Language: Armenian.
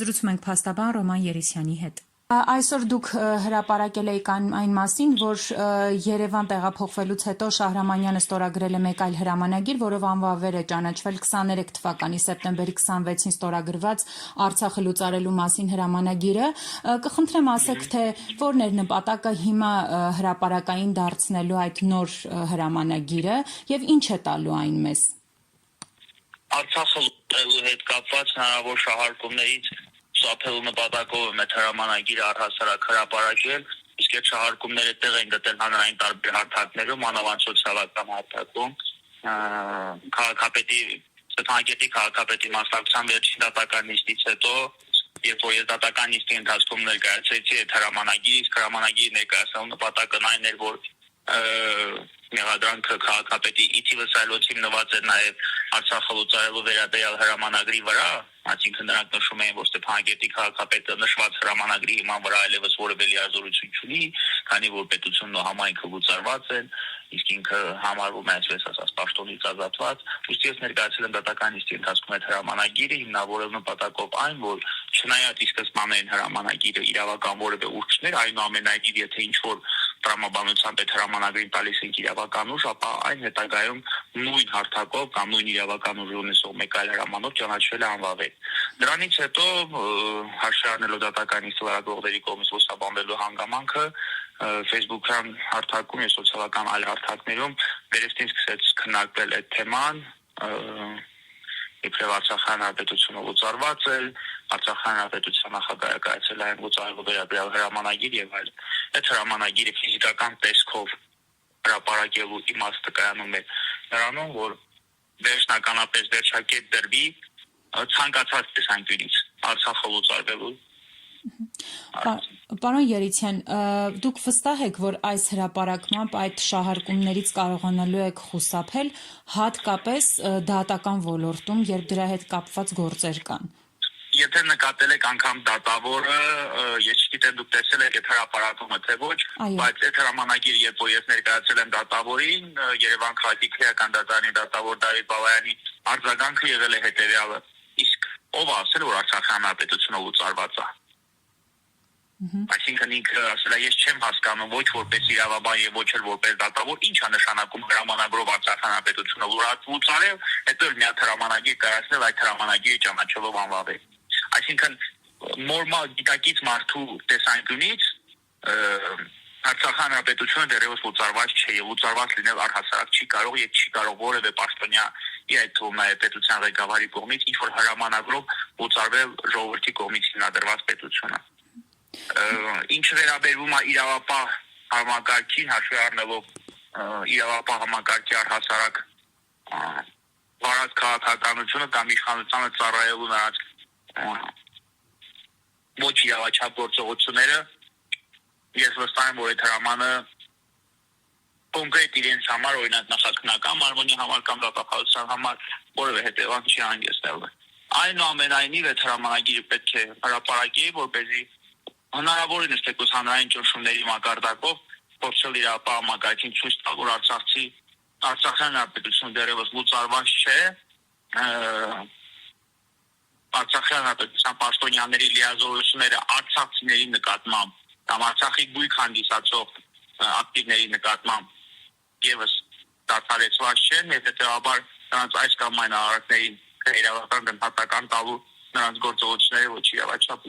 Զրուցում ենք փաստաբան Ռոման Երիսյանի հետ։ Այսօր դուք հրապարակել եք այն մասին, որ Երևան տեղափոխվելուց հետո Շահրամանյանը ստորագրել է մեկ այլ հրամանագիր, որով անվավեր է ճանաչվել 23 թվականի սեպտեմբերի 26-ին ստորագրված Արցախը լուծարելու մասին հրամանագիրը։ Կխնդրեմ ասեք, թե որն էր նպատակը հիմա հրապարակային դարձնելու այդ նոր հրամանագիրը եւ ինչ է տալու այն մեզ։ Արցախը լուծելու հետ կապված հնարավոր շահարկումներից շահելու նպատակով է հրամանագիրը առհասարակ հրապարակել, իսկ այդ շահարկումները տեղ են գտել հանրային տարբեր հարթակներում, մանավանդ սոցիալական հարթակում, քաղաքապետի Ստեփանակերտի քաղաքապետի մասնակցության վերջին դատական նիստից հետո, երբ որ դատական նիստի ընթացքում ներկայացրեցի այդ հրամանագիրը, իսկ հրամանագիրը ներկայացնելու նպատակն այն էր, որ մեղադրանքը քաղաքապետի իթիվս այլոց հիմնված է նաև Արցախը լուծարելու վերաբերյալ հրամանագրի վրա, այսինքն նրանք նշում էին, որ Ստեփանակերտի քաղաքապետը նշված հրամանագրի հիման վրա այլևս որևէ լիազորություն չունի, քանի որ պետությունն ու համայնքը լուծարված են, իսկ ինքը համարվում է այսպես ասած պաշտոնից ազատված։ Ուստի ես ներկայացրել եմ դատական նիստի ընթացքում այդ հրամանագիրը հիմնավորելու նպատակով այն, որ չնայած ի սկզբանե հրամանագիրը իրավական որևէ ուժ չներ, այնուամենայնիվ եթե ինչ-որ տրամաբանությամբ այդ հրամանագրին տալիս ենք իրավական ուժ, ապա այն հետագայում նույն հարթակով կամ նույն իրավական ուժի ունեցող մեկ այլ հրամանով ճանաչվել է անվավեր։ Դրանից հետո հաշվի առնելով դատական նիստի լրագրողների կողմից լուսաբանվելու հանգամանքը Facebook-յան հարթակում եւ սոցիալական այլ հարթակներում վերստին սկսեց քննարկվել այդ թեման, իբրև Արցախյան հանրապետությունը լուծարված է, Արցախյան հանրապետության նախագահը կայացել է լուծարելու վերաբերյալ հրամանագիր եւ այլն։ Այդ հրամանագիրը ֆիզիկական տեսքով հրապարակելու իմաստը կայանում է նրանում, որ վերջնականապես վերջակետ դրվի ցանկացած տեսանկյունից Արցախը լուծարվելու։ Պարոն Երիցյան, դուք վստահ եք, որ այս հրապարակմամբ այդ շահարկումներից կարողանալու եք խուսափել, հատկապես դատական ոլորտում, երբ դրա հետ կապված գործեր կան։ Եթե նկատել եք անգամ դատավորը, ես չգիտեմ դուք տեսել եք այդ հրապարակումը թե ոչ, բայց այդ հրամանագիրը, երբ որ ես ներկայացել եմ դատավորին, Երևան քաղաքի քրեական դատարանի դատավոր Դավիթ Բալայանի արձագանքը եղել է հետևյալը. իսկ ով ասել որ Արցախի հանրապետությունը լուծարված է։ Այսինքն ինքը ասել է ես չեմ հասկանում ոչ որպես իրավաբան եւ ոչ էլ որպես դատավոր ինչ է նշանակում հրամանագրով Արցախի հանրապետությունը լուծարել, հետո էլ մի հատ հրամանագիր կայացնել այդ հրամանագիրը ճանաչելով անվավեր։ Այսինքն նորմալ դիտակից մարդու տեսանկյունից Արցախի հանրապետությունը դեռևս լուծարված չէ եւ լուծարված լինել առհասարակ չի կարող եւ չի կարող որևէ պաշտոնյա այդ թվում նաև պետության ղեկավարի կողմից ինչ որ հրամանագրով լուծարվել ժողովրդի կողմից հիմնադրված պետությունը։ Ինչ վերաբերվում է իրավապահ համակարգին, հաշվի առնելով իրավապահ համակարգի առհասարակ վարած քաղաքականությունը կամ իշխանությանը ծառայելու նրանց ոչ իրավաչափ գործողությունները, ես վստահ եմ, որ այդ հրամանը կոնկրետ իրենց համար, օրինակ նախաքննական մարմնի համար կամ դատախազության համար որևէ հետևանք չի հանգեցնել։ Այնուամենայնիվ այդ հրամանագիրը պետք է հրապարակի, որպեսզի հնարավորինս թեկուզ հանրային ճնշումների մակարդակով փորձել իրավապահ համակարգին ցույց տալ, որ Արցախյան հանրապետությունը դեռևս լուծարված չէ, Արցախյան հանրապետության պաշտոնյաների լիազորությունները արցախցիների նկատմամբ կամ Արցախի գույք հանդիսացող ակտիվների նկատմամբ եւս դադարեցված չեն, եւ հետեւաբար նրանց այս կամ այն արարքներին իրավական գնահատական տալու նրանց գործողությունները ոչ իրավաչափ